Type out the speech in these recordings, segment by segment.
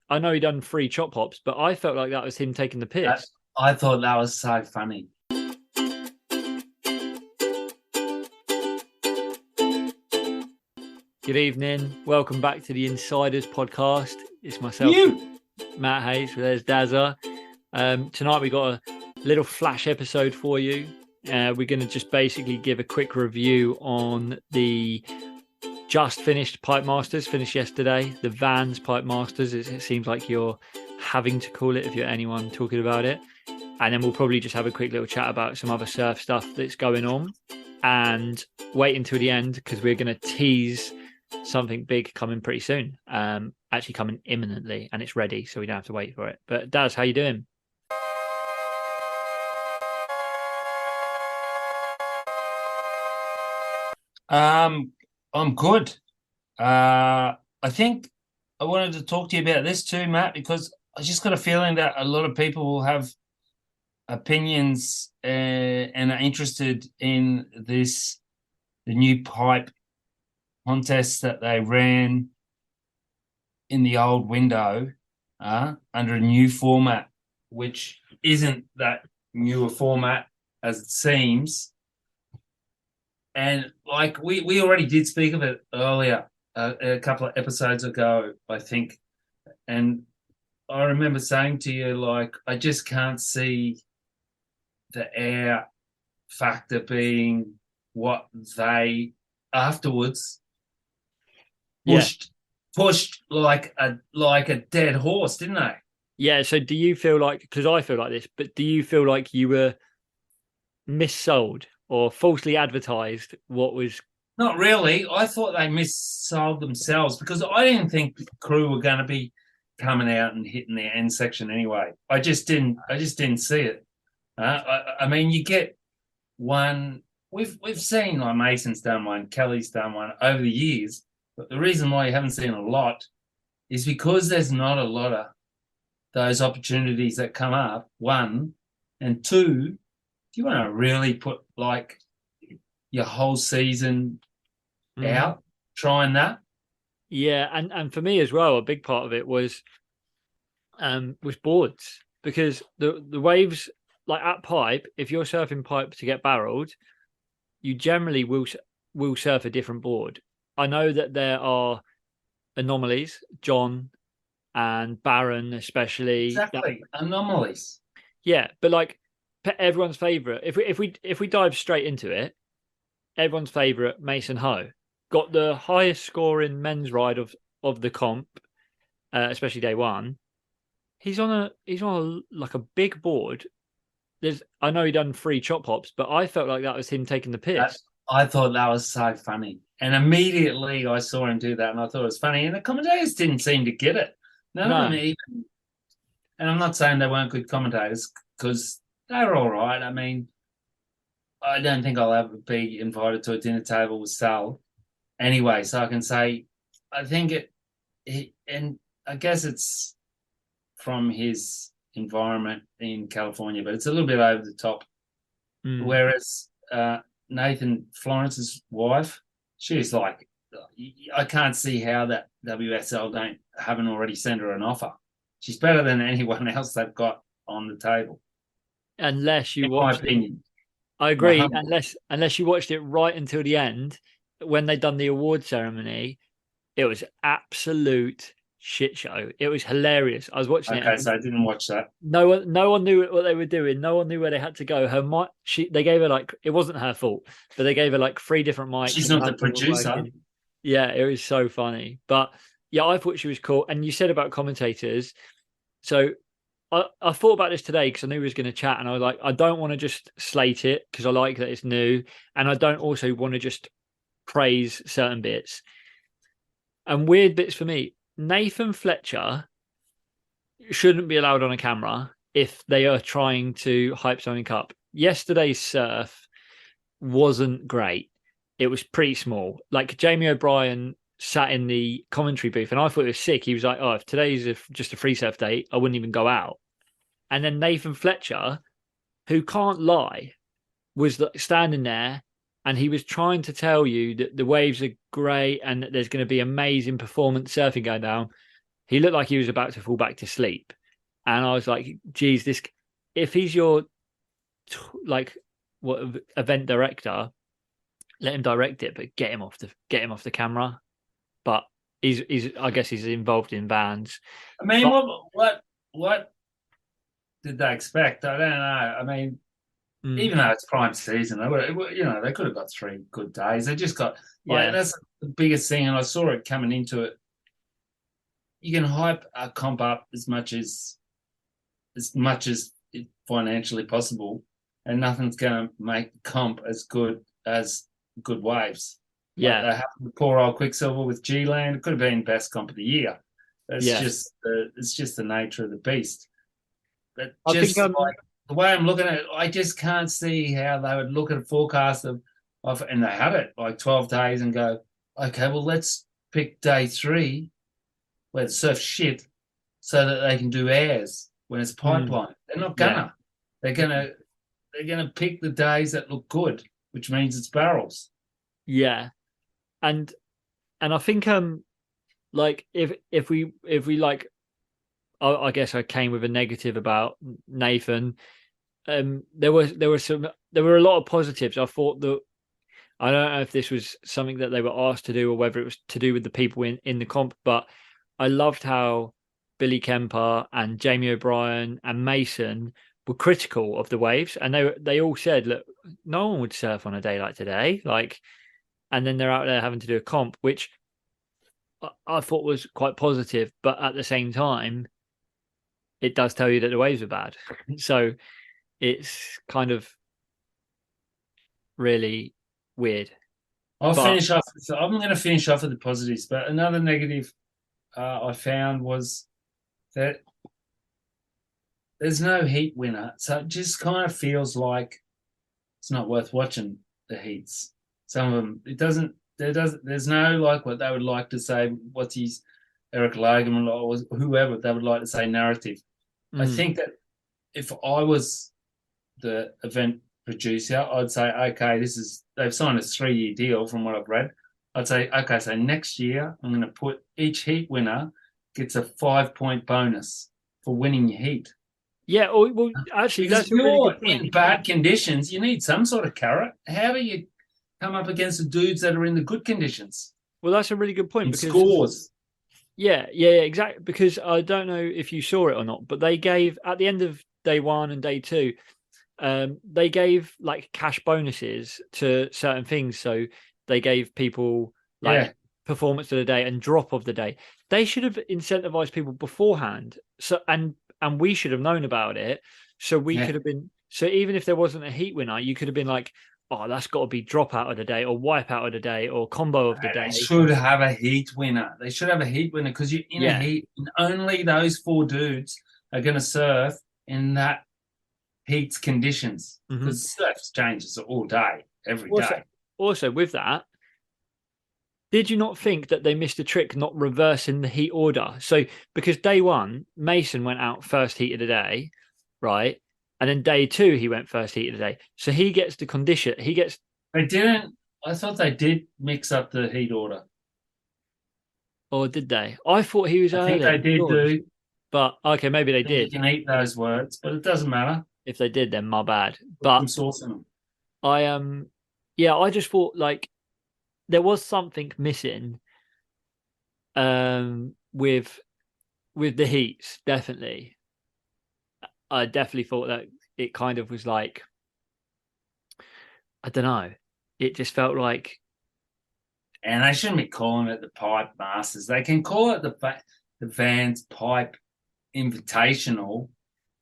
I know he done 3 chop hops, but I felt like that was him taking the I, piss. I thought that was so funny. Good evening. Welcome back to the Insiders podcast. It's myself, You. Matt Hayes. There's Dazza. Tonight we got a little flash episode for you. We're going to just basically give a quick review on the just finished Pipe Masters, finished yesterday. The Vans Pipe Masters, it seems like you're having to call it if you're anyone talking about it. And then we'll probably just have a quick little chat about some other surf stuff that's going on. And wait until the end because we're going to tease something big coming pretty soon. Actually coming imminently, and it's ready, so we don't have to wait for it. But Daz, how you doing? Um, I'm good. I think I wanted to talk to you about this too, Matt, because I just got a feeling that a lot of people will have opinions and are interested in the new pipe contest that they ran in the old window, under a new format, which isn't that newer format as it seems. And like we already did speak of it earlier, a couple of episodes ago, I think. And I remember saying to you, like, I just can't see the air factor being what they afterwards Yeah. pushed like a dead horse, didn't they? Yeah. So do you feel like, because I feel like this, but do you feel like you were missold or falsely advertised what was? Not really. I thought they missold themselves because I didn't think the crew were going to be coming out and hitting their end section anyway. I just didn't. I just didn't see it. I mean, you get one. We've seen like Mason's done one, Kelly's done one over the years, but the reason why you haven't seen a lot is because there's not a lot of those opportunities that come up. One, and two, do you want to really put like your whole season Mhm. out trying that? Yeah, and for me as well, a big part of it was boards because the waves, like at pipe, if you're surfing pipe to get barreled, you generally will surf a different board. I know that there are anomalies, John and Barron especially. That, Exactly. Anomalies. yeah, but like everyone's favorite. If we dive straight into it, everyone's favorite Mason Ho got the highest score in men's ride of the comp, especially day one. He's on a like a big board. I know he done 3 chop hops, but I felt like that was him taking the I, piss. I thought that was so funny. And immediately I saw him do that and I thought it was funny. And the commentators didn't seem to get it. None of them No, even, and I'm not saying they weren't good commentators because they were all right. I mean, I don't think I'll ever be invited to a dinner table with Sal anyway. So I can say, I think and I guess it's from his environment in California, but it's a little bit over the top. mm, Whereas Nathan Florence's wife, she's like, I can't see how that WSL haven't already sent her an offer. She's better than anyone else they've got on the table, unless you in my watched it. opinion. I My agree. humble. Unless you watched it right until the end, when they done the award ceremony, it was absolute shit show. It was hilarious. I was watching it, Okay, and so I didn't watch that. no one knew what they were doing. No one knew where they had to go. They gave her like it wasn't her fault, but they gave her like 3 different mics She's and not none the of them were producer. working. Yeah, it was so funny. But yeah, I thought she was cool. And you said about commentators. So I thought about this today because I knew we was going to chat, and I was like, I don't want to just slate it because I like that it's new, and I don't also want to just praise certain bits and weird bits for me. Nathan Fletcher shouldn't be allowed on a camera if they are trying to hype something up. Yesterday's surf wasn't great. It was pretty small. Like Jamie O'Brien sat in the commentary booth, and I thought it was sick. He was like, "Oh, if today's just a free surf day, I wouldn't even go out." And then Nathan Fletcher, who can't lie, was standing there and he was trying to tell you that the waves are great and that there's going to be amazing performance surfing going down. he looked like he was about to fall back to sleep, and I was like, "Geez, this if he's your like what event director, let him direct it, but get him off the camera." But he's I guess he's involved in vans. I mean, But what did they expect? I don't know. I mean, mm, even though it's prime season, they could have got 3 good days. They just got like yeah, that's the biggest thing, and I saw it coming into it. You can hype a comp up as much as financially possible, and nothing's going to make the comp as good as good waves. Like yeah, they happened with poor old Quicksilver with G Land. It could have been best comp of the year. yeah. It's just the nature of the beast. But I think just like the way I'm looking at it, I just can't see how they would look at a forecast of and they had it like 12 days and go, okay, well let's pick day 3 where it's surf shit so that they can do airs when it's mm, pipeline. They're not yeah, gonna. They're gonna they're gonna pick the days that look good, which means it's barrels. yeah, and I think like if we like I guess I came with a negative about Nathan. There were a lot of positives. I thought that I don't know if this was something that they were asked to do or whether it was to do with the people in the comp, but I loved how Billy Kemper and Jamie O'Brien and Mason were critical of the waves, and they all said, "Look, no one would surf on a day like today." Like, and then they're out there having to do a comp, which I thought was quite positive, but at the same time, it does tell you that the waves are bad. So it's kind of really weird. I'll But finish off. So I'm going to finish off with the positives, but another negative I found was that there's no heat winner, so it just kind of feels like it's not worth watching the heats. Some of them, it doesn't. There's no like what they would like to say. What's his Eric Logan or whoever they would like to say narrative. I mm, think that if I was the event producer, I'd say, okay, they've signed a 3-year deal from what I've read. I'd say, okay, so next year I'm going to put each heat winner gets a 5-point bonus for winning your heat. yeah, well, actually, Because if that's a really you're good in point. bad conditions, you need some sort of carrot. How do you come up against the dudes that are in the good conditions Well, that's a really good point in because scores? yeah, exactly. Because I don't know if you saw it or not, but they gave at the end of day one and day two, they gave like cash bonuses to certain things. So they gave people Yeah, like performance of the day and drop of the day. They should have incentivized people beforehand. So and we should have known about it. So we yeah. could have been so even if there wasn't a heat winner, you could have been like, oh, that's got to be drop out of the day or wipe out of the day or combo of the They day. should have a heat winner. They should have a heat winner because you're in a Yeah. heat, and only those 4 dudes are going to surf in that heat's conditions. Hmm. Because surf changes all day, every Also, day. also with that, did you not think that they missed a trick not reversing the heat order? So because day one, Mason went out first heat of the day, right? And then day two, he went first heat of the day. So he gets the condition. He gets, They didn't. I thought they did mix up the heat order. or did they? I thought he was I think they early. did George. do. But okay, maybe they I think you did. can eat those words, but it doesn't matter. If they did, then my bad. Put But some sauce in them. I yeah, I just thought like there was something missing with the heats, definitely. I definitely thought that it kind of was like I don't know. It just felt like And they shouldn't be calling it the Pipe Masters. They can call it the Vans Pipe Invitational.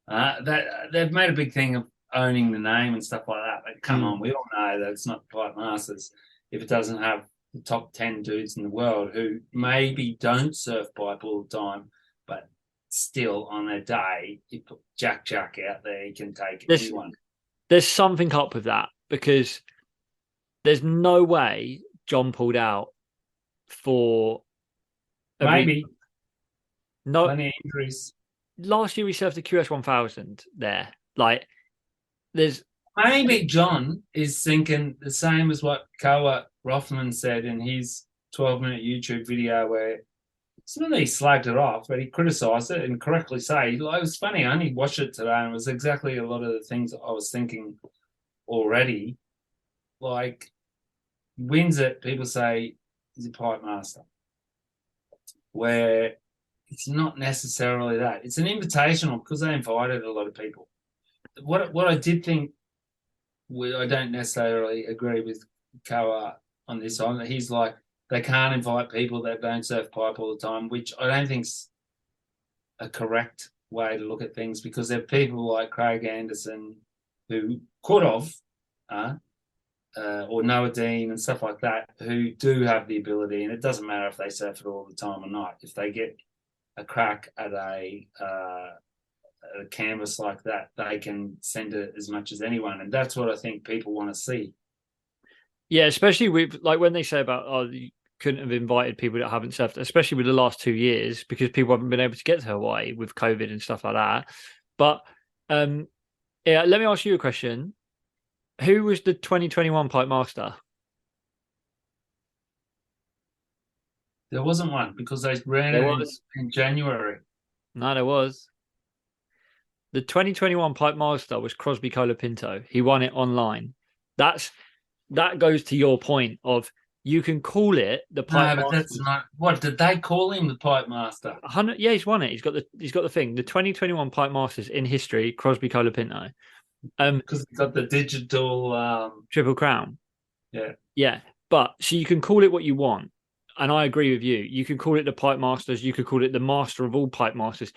That they've made a big thing of owning the name and stuff like that. But come mm, on, we all know that it's not the Pipe Masters if it doesn't have the top 10 dudes in the world who maybe don't surf pipe all the time, but still on a day, you put Jack out there, he can take there's anyone. there's something up with that because there's no way John pulled out for a re Maybe no plenty of injuries. last year we surfed the QS 1000 there. Like there's Maybe John is thinking the same as what Koa Rothman said in his 12-minute YouTube video where It's not that he slagged it off, but he criticised it and correctly say. Like, it was funny. I only watched it today, and it was exactly a lot of the things I was thinking already. Like, wins it, people say he's a pipe master, where it's not necessarily that. It's an invitational because they invited a lot of people. What I did think, I don't necessarily agree with Koa on this one. He's like, they can't invite people that don't surf pipe all the time, which I don't think's a correct way to look at things, because there are people like Craig Anderson who could have, or Noah Dean and stuff like that, who do have the ability, and it doesn't matter if they surf it all the time or not. If they get a crack at a canvas like that, they can send it as much as anyone, and that's what I think people want to see. Yeah, especially with like when they say about you couldn't have invited people that haven't surfed, especially with the last 2 years because people haven't been able to get to Hawaii with COVID and stuff like that. But yeah, let me ask you a question. Who was the 2021 Pipe Master? There wasn't one because they ran There it was. in January. No, there was. The 2021 Pipe Master was Crosby Colapinto. He won it online. That goes to your point of you can call it the Pipe No, but that's Masters. not. What did they call him? The pipe master? 100, yeah, he's won it. He's got the thing. The 2021 Pipe Masters in history, Crosby Colapinto. Because he got the digital. Triple Crown. Yeah. Yeah. But so you can call it what you want. And I agree with you. You can call it the Pipe Masters, you could call it the Master of all Pipe Masters.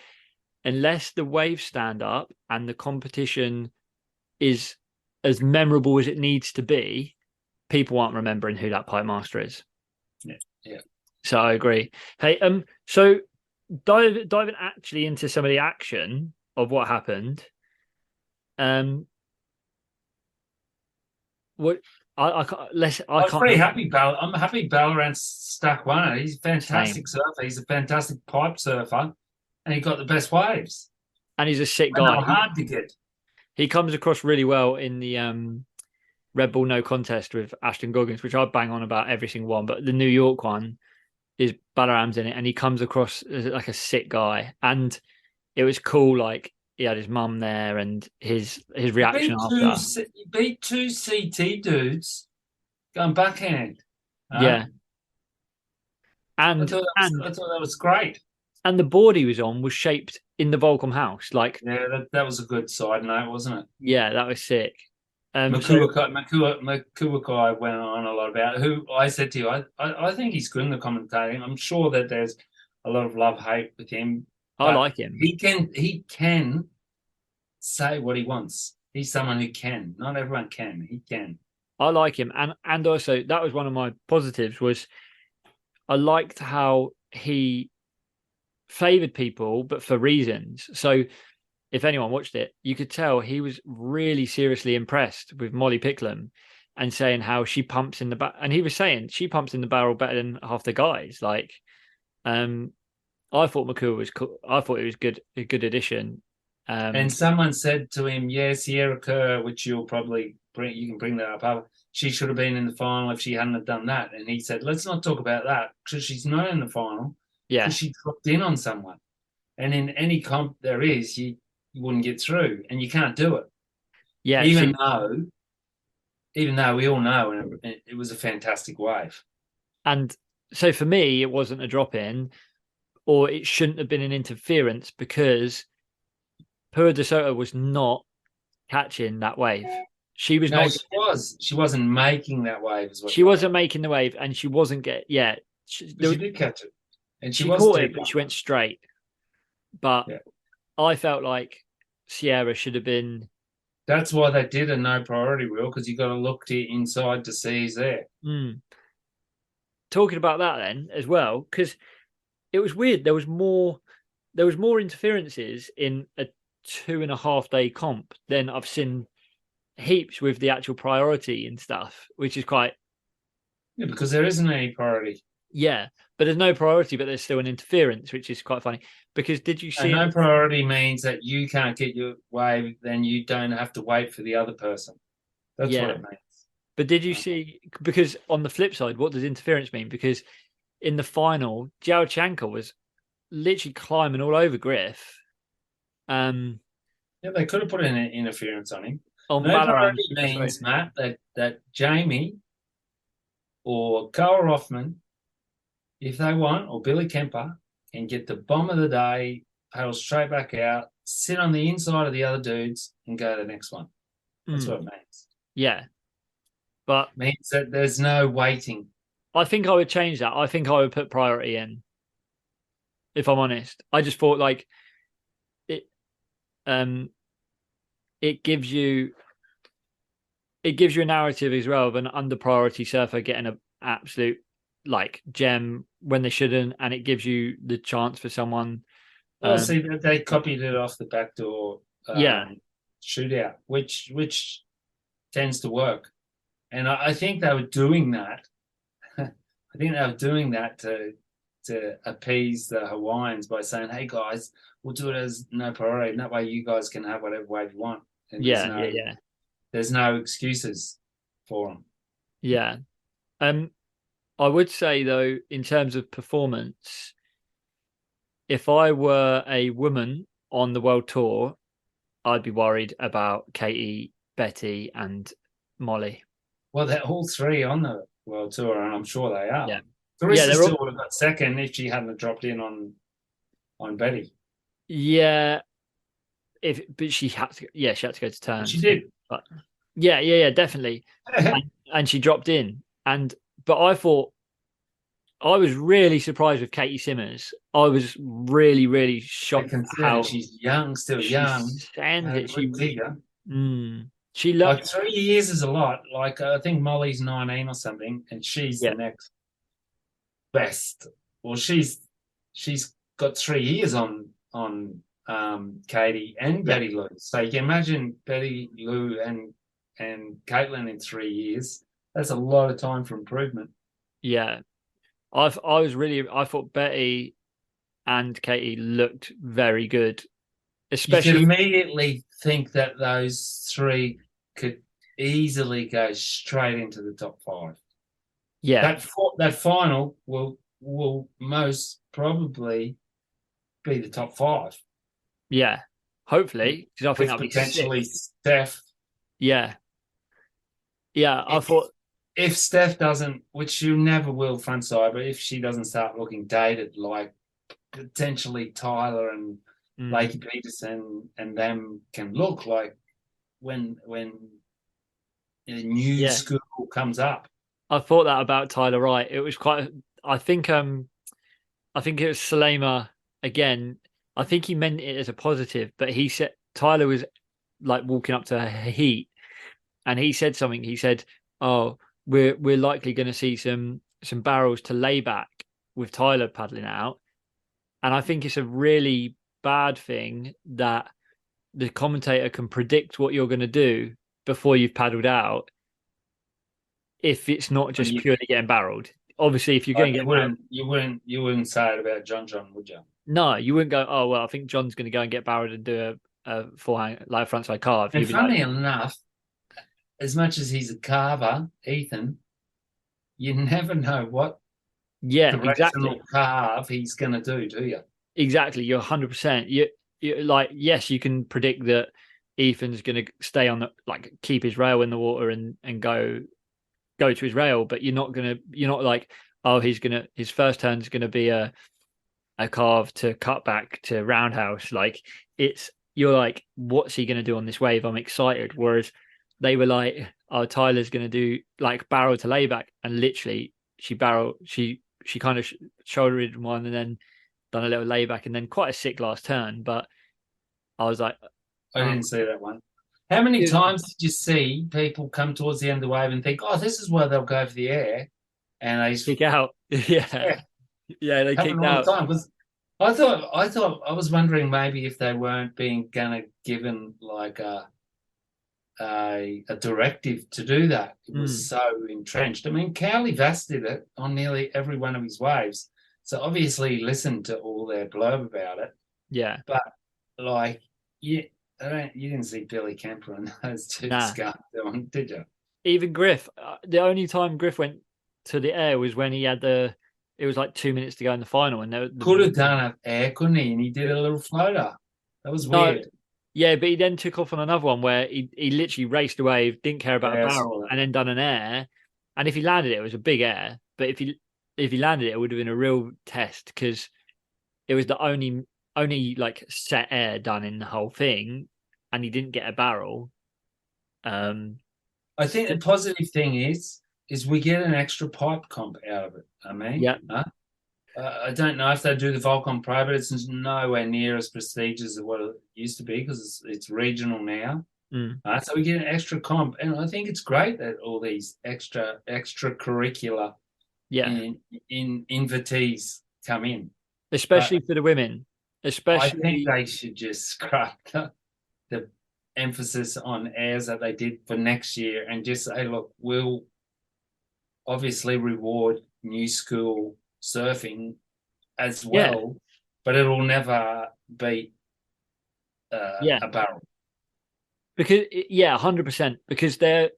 Unless the waves stand up and the competition is as memorable as it needs to be, people aren't remembering who that pipe master is. Yeah, yeah. So I agree. Hey, so diving actually into some of the action of what happened. What I can't, less I I'm can't pretty happy. I'm happy Ballarat stuck one. He's a same, fantastic surfer. He's a fantastic pipe surfer, and he got the best waves. and he's a sick And they guy. were hard to get. He comes across really well in the Red Bull No Contest with Ashton Goggins, which I bang on about every single one. But the New York one is Balaram's in it, and he comes across as like a sick guy. And it was cool, like he had his mum there, and his reaction after. He beat two CT dudes going backhand. Huh? Yeah, and I thought that was great. and the board he was on was shaped in the Volcom house. Like, Yeah, that was a good side note, wasn't it? yeah, that was sick. Makuakai went on a lot about who I said to you. I think he's good in the commentating. I'm sure that there's a lot of love hate with him. I like him. He can say what he wants. He's someone who can. Not everyone can. He can. I like him, and also that was one of my positives was I liked how he favored people, but for reasons. So if anyone watched it, you could tell he was really seriously impressed with Molly Picklum and saying how she pumps in the back. And he was saying she pumps in the barrel better than half the guys. Like, I thought Makua was cool. I thought it was good, a good addition. And someone said to him, "Yeah, Sierra Kerr, which you'll probably bring. You can bring that up. She should have been in the final if she hadn't have done that." And he said, "Let's not talk about that because she's not in the final. Yeah, because she dropped in on someone. And in any comp there is, you wouldn't get through, and you can't do it. yeah. Even though we all know, and it was a fantastic wave. And so for me, it wasn't a drop in, or it shouldn't have been an interference because Pura de Soto was not catching that wave. She was not. She wasn't making that wave. She wasn't making the wave, and she wasn't get. Yeah, she did catch it, and she was caught it, but she went straight. But yeah. I felt like Sierra should have been. That's why they did a no priority rule, because you got to look to inside to see he's there. Talking about that then as well, because it was weird. There was more interferences in a 2.5 day comp than I've seen heaps with the actual priority and stuff, which is quite. Yeah, because there isn't any priority. Yeah, but there's no priority, but there's still an interference, which is quite funny. Because did you see? No priority means that you can't get your wave, then you don't have to wait for the other person. That's what it means. But did you see? Because on the flip side, what does interference mean? Because in the final, Ziaochenko was literally climbing all over Griff. Yeah, they could have put in an interference on him. On No Ballaram. priority Sorry. means, Matt, that Jamie or Carl Rothman, if they want, or Billy Kemper, can get the bomb of the day, paddle straight back out, sit on the inside of the other dudes, and go to the next one. That's what it means. Yeah, but It means that there's no waiting. I think I would change that. I think I would put priority in, if I'm honest. I just thought like it um it gives you a narrative as well of an under priority surfer getting an absolute like gem when they shouldn't, and it gives you the chance for someone. Well, see, they copied it off the backdoor Yeah, shootout, which tends to work. And I think they were doing that. I think they were doing that to appease the Hawaiians by saying, "Hey guys, we'll do it as no priority, and that way you guys can have whatever wave you want, and yeah. there's no excuses for them." Yeah. Um, I would say though, in terms of performance, if I were a woman on the world tour, I'd be worried about Katie, Betty, and Molly. Well, they're all three on the world tour, and I'm sure they are. Yeah. Yeah, Carissa they're all still would have got second if she hadn't dropped in on Betty. yeah. But she had to she had to go to But she turns. did. But yeah, definitely. And she dropped in. But I thought I was really surprised with Katie Simmers. I was really, really shocked at Considering how she's young, still she young, sends it. good figure. She looked Like 3 years is a lot. Like I think Molly's 19 or something, and she's yeah, the next best. Well, she's got 3 years on Katie and yeah, Betty Lou. So you can imagine Betty Lou and Caitlin in 3 years. That's a lot of time for improvement. yeah. I thought Betty and Katie looked very good, You could especially immediately think that those three could easily go straight into the top five. yeah, That final will most probably be the top five yeah. Hopefully, because I think with that'd be sick. potentially Steph. Yeah, yeah. I If, thought if Steph doesn't, which you never will frontside, but if she doesn't start looking dated, like potentially Tyler and Lakey Peterson and them can look like when a new yeah. school comes up. I thought that about Tyler Wright. It was quite. I think it was Salema again. I think he meant it as a positive, but he said Tyler was like walking up to her heat, and he said something. He said, "Oh, we're likely going to see some barrels to lay back with Tyler paddling out," and I think it's a really bad thing that the commentator can predict what you're going to do before you've paddled out if it's not And just purely getting barreled. Obviously, if you're going to get barreled, you wouldn't say it about John, would you? no, you wouldn't go, oh, well, I think John's going to go and get barreled and do a forehand, like frontside carve. And You'd be like, funnily enough, as much as he's a carver, Ethan, you never know what yeah, directional exactly. carve he's going to do you? Exactly. You're 100%. You like, yes, you can predict that Ethan's going to stay on the, like, keep his rail in the water and go to his rail, but you're not like, oh, his first turn's going to be a carve to cut back to roundhouse. Like you're like, what's he going to do on this wave? I'm excited. Whereas they were like, oh, Tyler's going to do like barrel to layback, and literally she kind of shouldered one and then done a little layback and then quite a sick last turn. But I was like, I oh, didn't see that one. How many it was, times did you see people come towards the end of the wave and think, "Oh, this is where they'll go for the air," and they just kick out. Yeah, yeah, yeah, they happen kicked all out. the time. Because I was wondering maybe if they weren't being gonna given like a directive to do that. It was so entrenched. I mean, Cowley Vass did it on nearly every one of his waves, so obviously he listened to all their blurb about it. Yeah, But like, yeah, you didn't see Billy Kemper and those two nah. scarf doing, did you? Even Griff, the only time Griff went to the air was when he had it was like 2 minutes to go in the final, and Could have done it air, couldn't he? And he did a little floater. That was no, weird. yeah, but he then took off on another one where he literally raced away, didn't care about a Yeah, I barrel, saw that. and then done an air. And if he landed it, it was a big air. But if he landed it, it would have been a real test because it was the only like set air done in the whole thing, and he didn't get a barrel. Um, I think the positive thing is we get an extra pipe comp out of it. I mean, yeah, huh? I don't know if they do the Volcom Pro, but it's nowhere near as prestigious as what it used to be because it's regional now. mm, So we get an extra comp, and I think it's great that all these extracurricular yeah, in invitees come in. But especially for the women, I think especially they should just scrap the emphasis on airs that they did for next year and just say, look, we'll obviously reward new school surfing as yeah, well, but it'll never beat yeah, a barrel. because yeah, 100% because their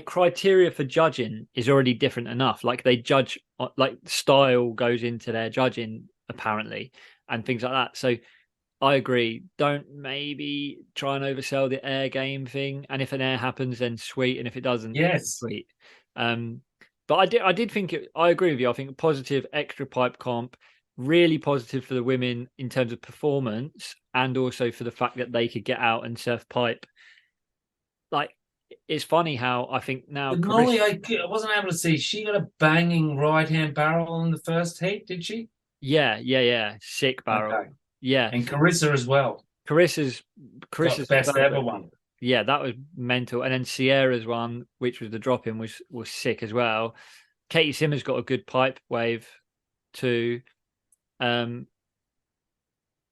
criteria for judging is already different enough. Like they judge, like style goes into their judging apparently, and things like that. So I agree. Don't maybe try and oversell the air game thing. And if an air happens, then sweet. And if it doesn't, Yes. sweet. Um, but I did think I agree with you. I think positive extra pipe comp, really positive for the women in terms of performance, and also for the fact that they could get out and surf pipe. Like it's funny how I think now But Molly, I wasn't able to see. She got a banging right hand barrel in the first heat, did she? yeah, sick barrel. Okay. Yeah, And Carissa as well. Carissa's Got Carissa's best first ever one. one. Yeah, that was mental. And then Sierra's one, which was the drop in, was sick as well. Katie Simmers got a good pipe wave too. Um,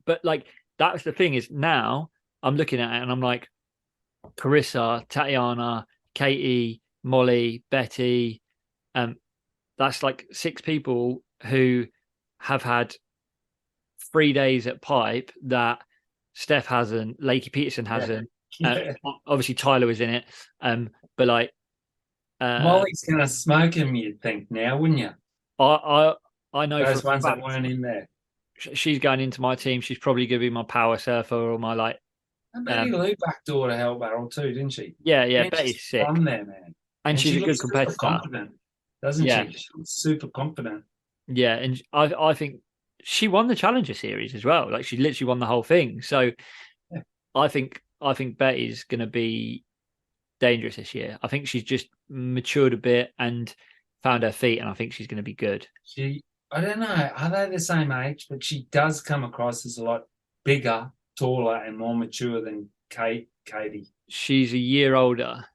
but like that's the thing is now I'm looking at it and I'm like Carissa, Tatiana, Katie, Molly, Betty. Um, that's like six people who have had 3 days at pipe that Steph hasn't, Lakey Peterson Yeah. hasn't. Yeah. Obviously Tyler was in it. But like uh Molly's gonna smoke him, you'd think now, wouldn't you? I I know for a Those ones that fact weren't in there. she's going into my team. She's probably going to be my power surfer or my like. And Betty Um, Lou backdoor to Hell Barrel too, didn't she? yeah, Man, she's Betty's sick, from there, man. and And she's she a good looks super competitor. confident, doesn't Yeah, she? She looks super confident. yeah, and I think she won the Challenger series as well. Like she literally won the whole thing. So Yeah. I think Betty's going to be dangerous this year. I think she's just matured a bit and found her feet, and I think she's going to be good. I don't know, are they the same age? But she does come across as a lot bigger, taller, and more mature than Katie. She's a year older.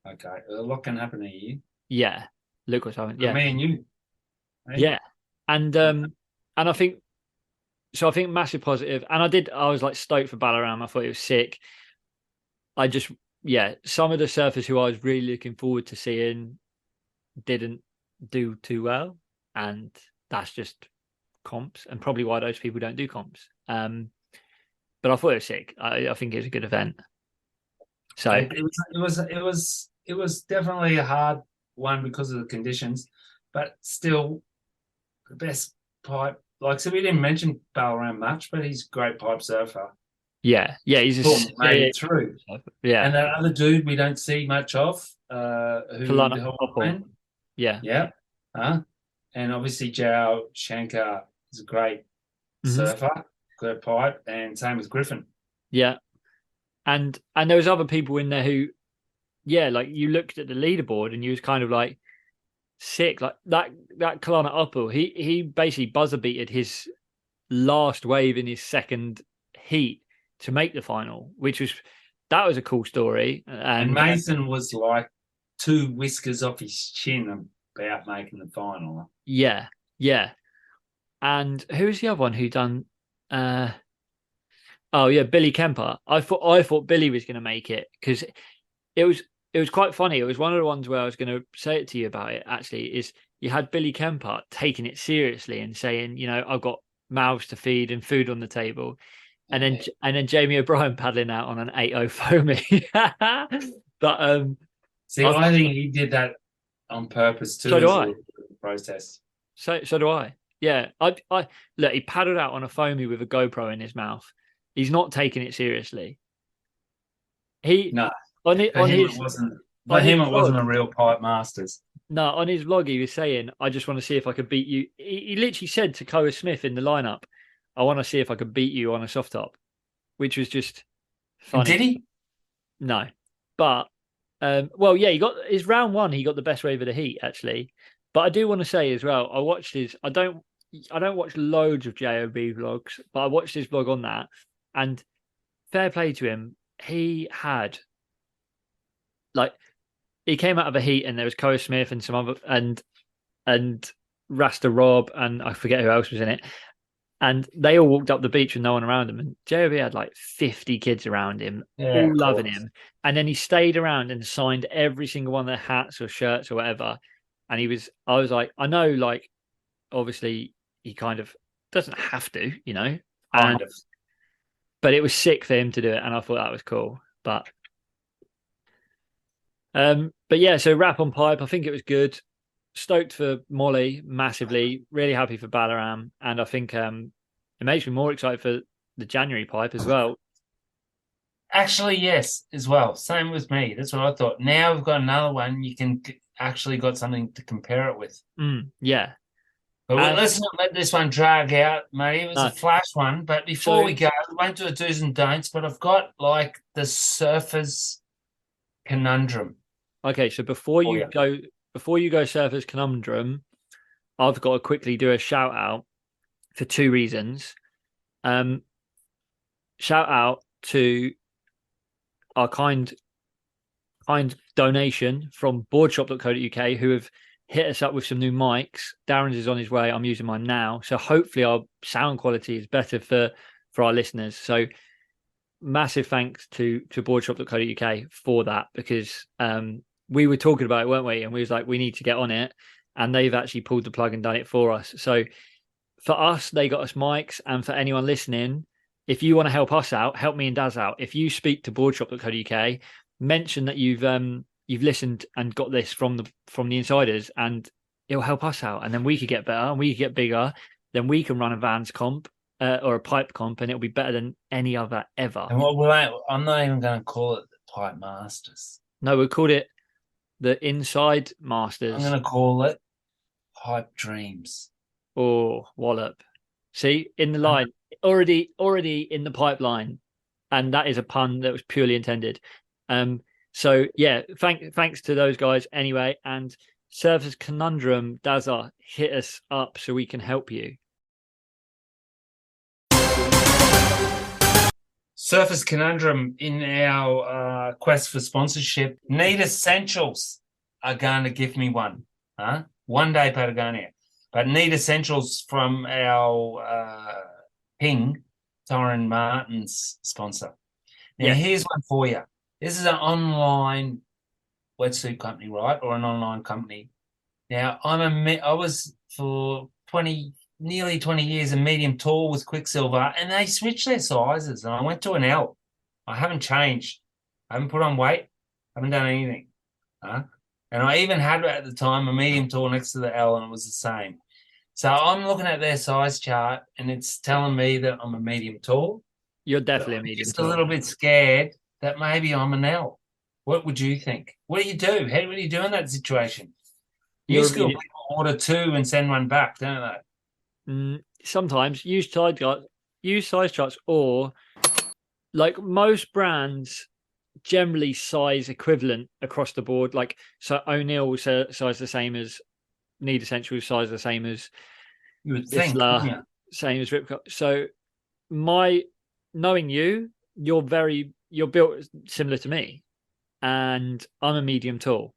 Okay, a lot can happen a year. Yeah, look what's happened. For Yeah, me and you, eh? yeah, and I think so. I think massive positive, and I was like stoked for Balaram. I thought it was sick. I just yeah, some of the surfers who I was really looking forward to seeing didn't do too well, and that's just comps, and probably why those people don't do comps. But I thought it was sick. I think it was a good event. So It was definitely a hard one because of the conditions, but still the best pipe. Like so, we didn't mention Balaram much, but he's a great pipe surfer. yeah, he's Thought a made it through. yeah, And that other dude we don't see much of, who Kalana the Hall of Popple. Fame. Yeah, Yeah. And obviously Joe Shankar is a great Mhm. surfer, great pipe, and same with Griffin. Yeah, and there was other people in there who, yeah, like you looked at the leaderboard and you was kind of like sick, like that Kalana Upple. He basically buzzer beated his last wave in his second heat to make the final, which was that was a cool story. And And Mason was like 2 whiskers off his chin about making the final. yeah, yeah. And who was the other one who done? Uh, oh yeah, Billy Kemper. I thought Billy was going to make it because it was it was quite funny. It was one of the ones where I was going to say it to you about it. Actually, is you had Billy Kemper taking it seriously and saying, I've got mouths to feed and food on the table, and then Jamie O'Brien paddling out on an 8.0 foamy. But See, I I think he did that on purpose so too. do I. process. So do I. Yeah, I look. He paddled out on a foamy with a GoPro in his mouth. He's not taking it seriously. He No, on it for him it wasn't. For on his him, it vlog. wasn't a real pipe masters. No, on his vlog, he was saying, "I just want to see if I could beat you." He literally said to Koa Smith in the lineup, "I want to see if I could beat you on a soft top," which was just And did funny. he? No, but well, yeah, he got his round one. He got the best wave of the heat actually. But I do want to say as well, I watched his. I don't watch loads of JOB vlogs, but I watched his vlog on that, and fair play to him. He had like he came out of a heat, and there was Koa Smith and some other and Rasta Rob and I forget who else was in it. And they all walked up the beach with no one around them. And JOB had like 50 kids around him, Yeah, all of loving course. him. And then he stayed around and signed every single one of their hats or shirts or whatever. And I was like, I know, like, obviously he kind of doesn't have to, you know. And Kind of. but it was sick for him to do it, and I thought that was cool. But yeah, so rap on pipe, I think it was good. Stoked for Molly massively, really happy for Balaram, and I think it makes me more excited for the January pipe as well. Actually, yes, as well. Same with me. That's what I thought. Now we've got another one. You can actually got something to compare it with. Yeah, But and let's not let this one drag out, mate. It was a no, flash one. But before so we go, we won't do a do's and don'ts, but I've got like the surfer's conundrum okay, so for you. before you go Surfers Conundrum, I've got to quickly do a shout out for two reasons. Um, Shout out to our kind donation from boardshop.co.uk who have hit us up with some new mics. Darren's is on his way. I'm using mine now. So hopefully our sound quality is better for our listeners. So massive thanks to boardshop.co.uk for that, because we were talking about it, weren't we? And we was like, we need to get on it. And they've actually pulled the plug and done it for us. So for us, they got us mics. And for anyone listening, if you want to help us out, help me and Daz out. If you speak to boardshop.co.uk, mention that you've listened and got this from the insiders, and it'll help us out. And then we could get better and we could get bigger. Then we can run a Vans comp or a pipe comp, and it'll be better than any other ever. And I'm not even going to call it the Pipe Masters. No, we called it the Inside I'm Masters going to call it Pipe Dreams. or Wallop. See, in the line, already in the pipeline, and that is a pun that was purely intended. So yeah, thanks to those guys anyway. And Surface Conundrum, Dazza, hit us up so we can help you. Surface Conundrum in our quest for sponsorship. Need Essentials are going to give me one. Huh? One day, Patagonia. But Need Essentials from our Ping, Torrin Martin's sponsor. Now, here's one for you. This is an online wetsuit company, right? Or an online company. Now, I was for nearly 20 years a medium tall with Quicksilver, and they switched their sizes, and I went to an L. I haven't changed. I haven't put on weight. I haven't done anything. And I even had at the time a medium tall next to the L, and it was the same. So I'm looking at their size chart, and it's telling me that I'm a medium tall. You're definitely a medium just tall. a little bit scared that maybe I'm an L. What would you think? What do you do? What do you do in that situation? New school people order two and send one back, don't they? Sometimes use size charts, or like most brands generally size equivalent across the board. Like so O'Neill will size the same as Need Essentials, size the same as you would think, same as Ripco. So knowing you're built similar to me, and I'm a medium tall.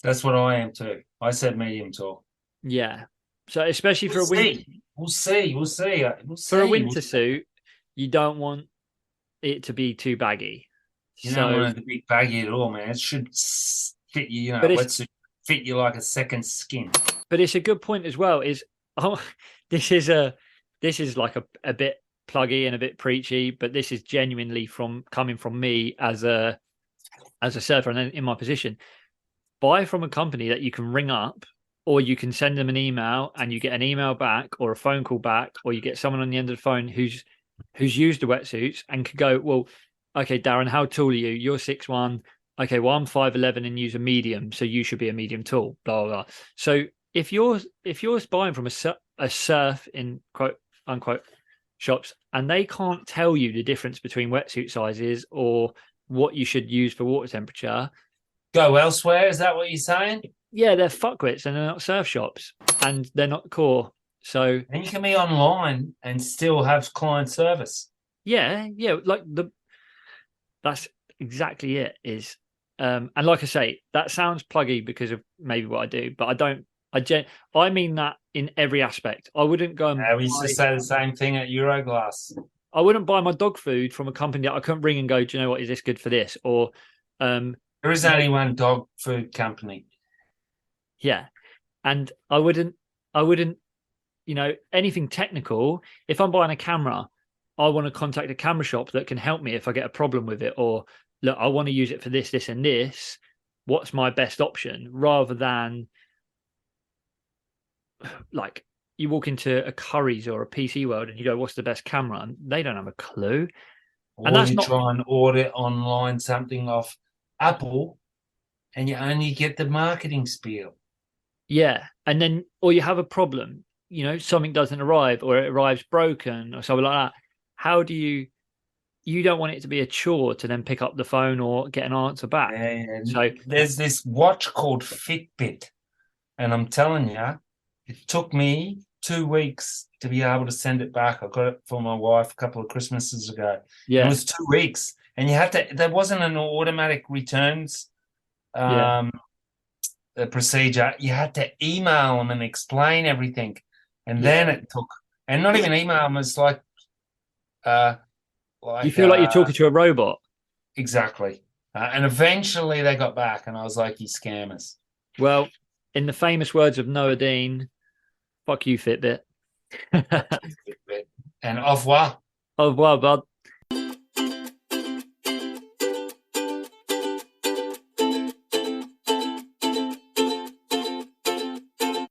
That's what I am too. I said medium tall. Yeah. So especially for a winter, we'll see. For a winter suit, you don't want it to be too baggy. You don't want it to be baggy at all, man. It should fit you, wetsuit fit you like a second skin. But it's a good point as well. This is like a bit pluggy and a bit preachy, but this is genuinely coming from me as a surfer and in my position. Buy from a company that you can ring up or you can send them an email and you get an email back or a phone call back, or you get someone on the end of the phone who's used the wetsuits and could go, well, okay, Darren, how tall are you? You're 6'1". Okay, well, I'm 5'11" and use a medium, so you should be a medium tall, blah, blah, blah. So if you're buying from a surf in quote unquote shops and they can't tell you the difference between wetsuit sizes or what you should use for water temperature, Go elsewhere. Is that what you're saying? yeah, they're fuckwits and they're not surf shops and they're not core. So And you can be online and still have client service. yeah, like that's exactly it. Is and like I say, that sounds pluggy because of maybe what I do, but I don't. I mean that in every aspect. I wouldn't go and We used to say the same thing at Euroglass. I wouldn't buy my dog food from a company that I couldn't ring and go, do you know what? Is this good for this? Or There is only one dog food company. yeah, and I wouldn't, anything technical. If I'm buying a camera, I want to contact a camera shop that can help me if I get a problem with it, or look, I want to use it for this, this, and this. What's my best option? Rather than like you walk into a Curry's or a PC World and you go, "What's the best camera?" And they don't have a clue. And Or that's you not, try and order online something off Apple and you only get the marketing spiel. yeah. And then, or you have a problem, something doesn't arrive or it arrives broken or something like that. How do you don't want it to be a chore to then pick up the phone or get an answer back. And So there's this watch called Fitbit. And I'm telling you, it took me 2 weeks to be able to send it back. I got it for my wife a couple of Christmases ago. yeah, It was 2 weeks. And you had to, there wasn't an automatic returns yeah, procedure. You had to email them and explain everything. And yeah. then it took, and not even email them, it's like, uh, You feel like you're talking to a robot. exactly. And eventually they got back, and I was like, "You scammers!" Well, in the famous words of Noah Dean, "Fuck you, Fitbit." And au revoir. Oh, well, bud.